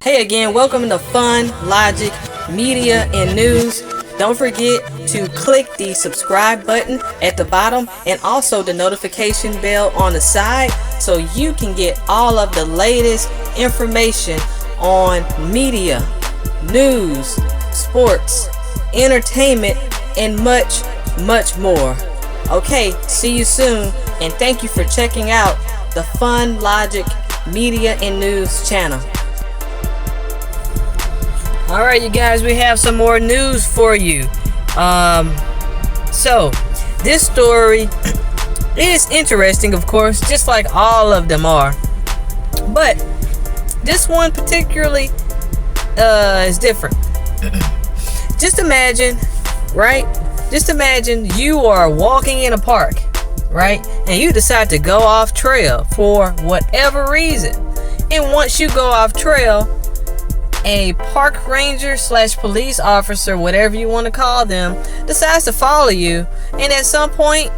Hey again, welcome to Fun, Logic, Media, and News. Don't forget to click the subscribe button at the bottom and also the notification bell on the side so you can get all of the latest information on media, news, sports, entertainment, and much, much more. Okay, see you soon, and thank you for checking out the Fun, Logic, Media, and News channel. Alright, you guys, we have some more news for you. So this story is interesting, of course, just like all of them are. But this one particularly is different. Just imagine, right? Just imagine you are walking in a park, right? And you decide to go off trail for whatever reason. And once you go off trail, a park ranger / police officer, whatever you want to call them, decides to follow you, and at some point,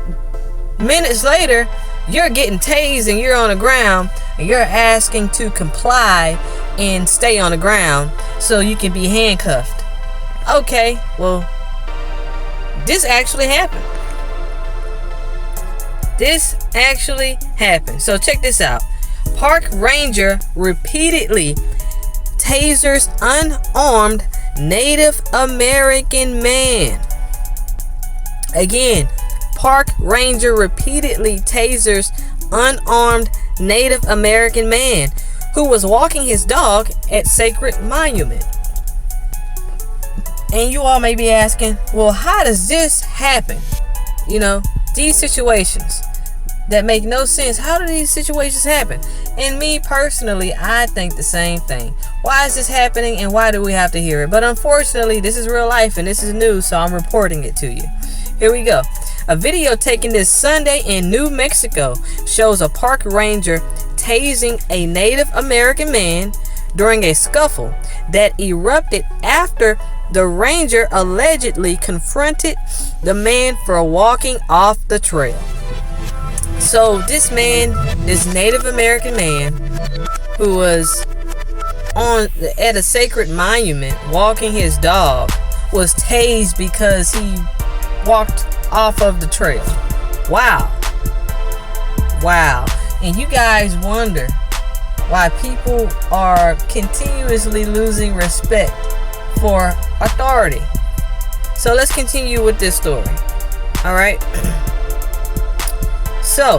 minutes later, you're getting tased and you're on the ground, and you're asking to comply and stay on the ground so you can be handcuffed. Okay, well, this actually happened. This actually happened. So check this out. Park ranger repeatedly tasers unarmed Native American man. Again, park ranger repeatedly tasers unarmed Native American man who was walking his dog at Sacred Monument. And you all may be asking, well, how does this happen? You know, these situations that make no sense. How do these situations happen? And me personally, I think the same thing. Why is this happening and why do we have to hear it? But unfortunately, this is real life and this is news, so I'm reporting it to you. Here we go. A video taken this Sunday in New Mexico shows a park ranger tasing a Native American man during a scuffle that erupted after the ranger allegedly confronted the man for walking off the trail. So this man, this Native American man who was at a sacred monument walking his dog, was tased because he walked off of the trail. Wow. And you guys wonder why people are continuously losing respect for authority. So let's continue with this story. All right. So,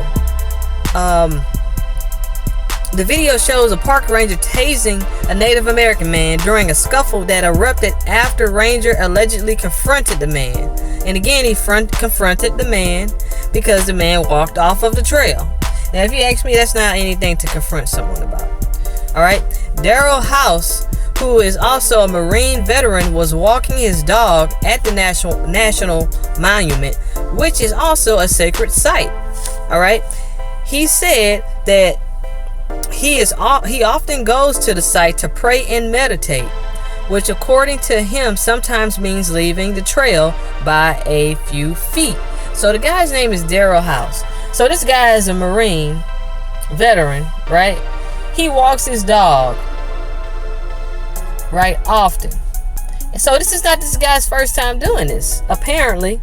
the video shows a park ranger tasing a Native American man during a scuffle that erupted after ranger allegedly confronted the man. And again, he confronted the man because the man walked off of the trail. Now, if you ask me, that's not anything to confront someone about. All right. Daryl House, who is also a Marine veteran, was walking his dog at the National Monument, which is also a sacred site. All right. He said that he often goes to the site to pray and meditate, which according to him sometimes means leaving the trail by a few feet. So the guy's name is Daryl House. So this guy is a Marine veteran, right? He walks his dog, right, often. And so this is not this guy's first time doing this, apparently.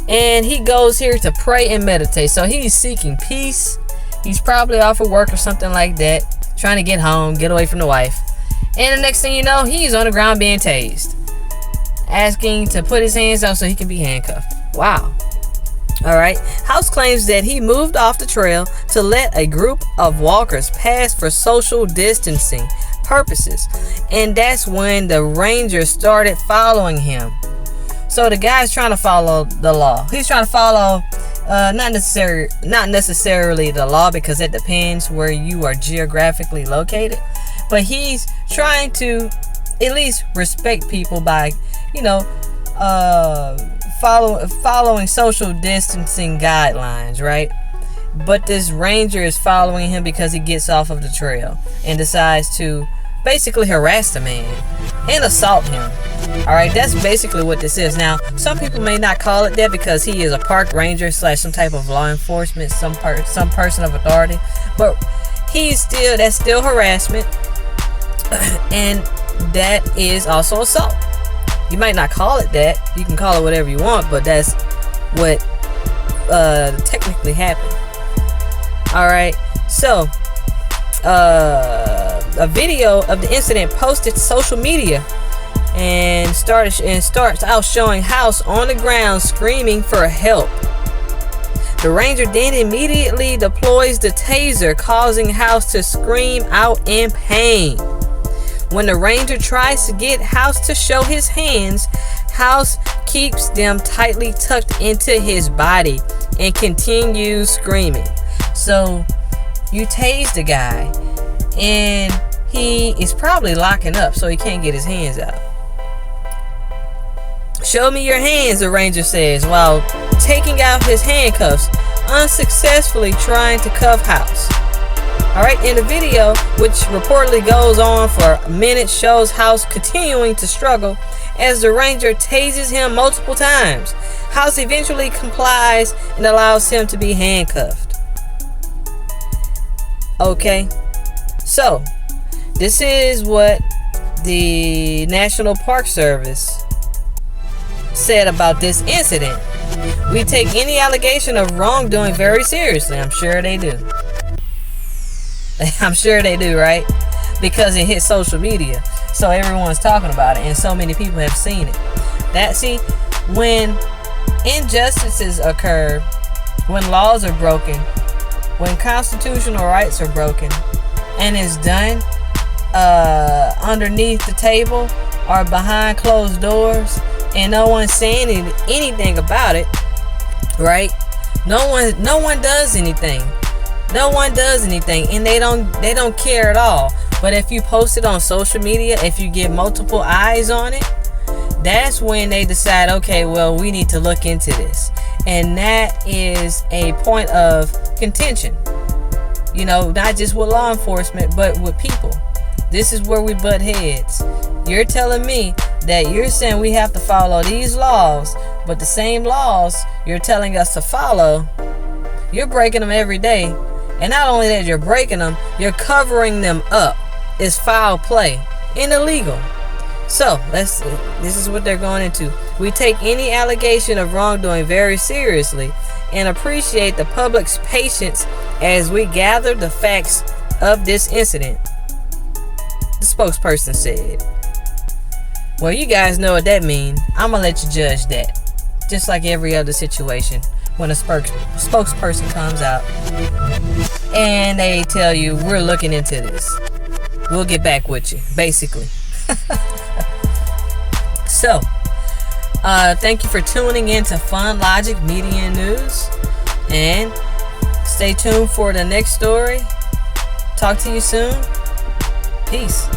And he goes here to pray and meditate. So he's seeking peace. He's probably off of work or something like that, trying to get home, get away from the wife. And the next thing you know, he's on the ground being tased, asking to put his hands up so he can be handcuffed. Wow. All right. House claims that he moved off the trail to let a group of walkers pass for social distancing purposes. And that's when the ranger started following him. So the guy's trying to follow the law. He's trying to follow not necessarily the law, because it depends where you are geographically located. But he's trying to at least respect people by, following social distancing guidelines, right? But this ranger is following him because he gets off of the trail and decides to basically harass the man and assault him. All right, that's basically what this is. Now, some people may not call it that because he is a park ranger / some type of law enforcement, some person of authority, but that's still harassment. And that is also assault. You might not call it that. You can call it whatever you want, but that's what technically happened. Alright, so a video of the incident posted to social media and starts out showing House on the ground screaming for help. The ranger then immediately deploys the taser, causing House to scream out in pain. When the ranger tries to get House to show his hands, House keeps them tightly tucked into his body and continues screaming. So you tase the guy and he is probably locking up so he can't get his hands out. Show me your hands, the ranger says, while taking out his handcuffs, unsuccessfully trying to cuff House. Alright, in the video, which reportedly goes on for a minute, shows House continuing to struggle as the ranger tases him multiple times. House eventually complies and allows him to be handcuffed. Okay, so this is what the National Park Service said about this incident. We take any allegation of wrongdoing very seriously. I'm sure they do. I'm sure they do, right? Because it hit social media, so everyone's talking about it and so many people have seen it. When injustices occur, when laws are broken, when constitutional rights are broken, and it's done underneath the table or behind closed doors, and no one's saying anything about it, right? No one does anything. No one does anything, and they don't care at all. But if you post it on social media, if you get multiple eyes on it, that's when they decide, okay, well, we need to look into this. And that is a point of contention. You know, not just with law enforcement, but with people. This is where we butt heads. You're telling me that you're saying we have to follow these laws, but the same laws you're telling us to follow, you're breaking them every day. And not only that, you're breaking them, you're covering them up. It's foul play and illegal. So this is what they're going into. We take any allegation of wrongdoing very seriously and appreciate the public's patience as we gather the facts of this incident, the spokesperson said. Well, you guys know what that means. I'm gonna let you judge that. Just like every other situation, when a spokesperson comes out and they tell you, we're looking into this, we'll get back with you, basically. So thank you for tuning in to funlogik Media News, and stay tuned for the next story. Talk to you soon. Peace.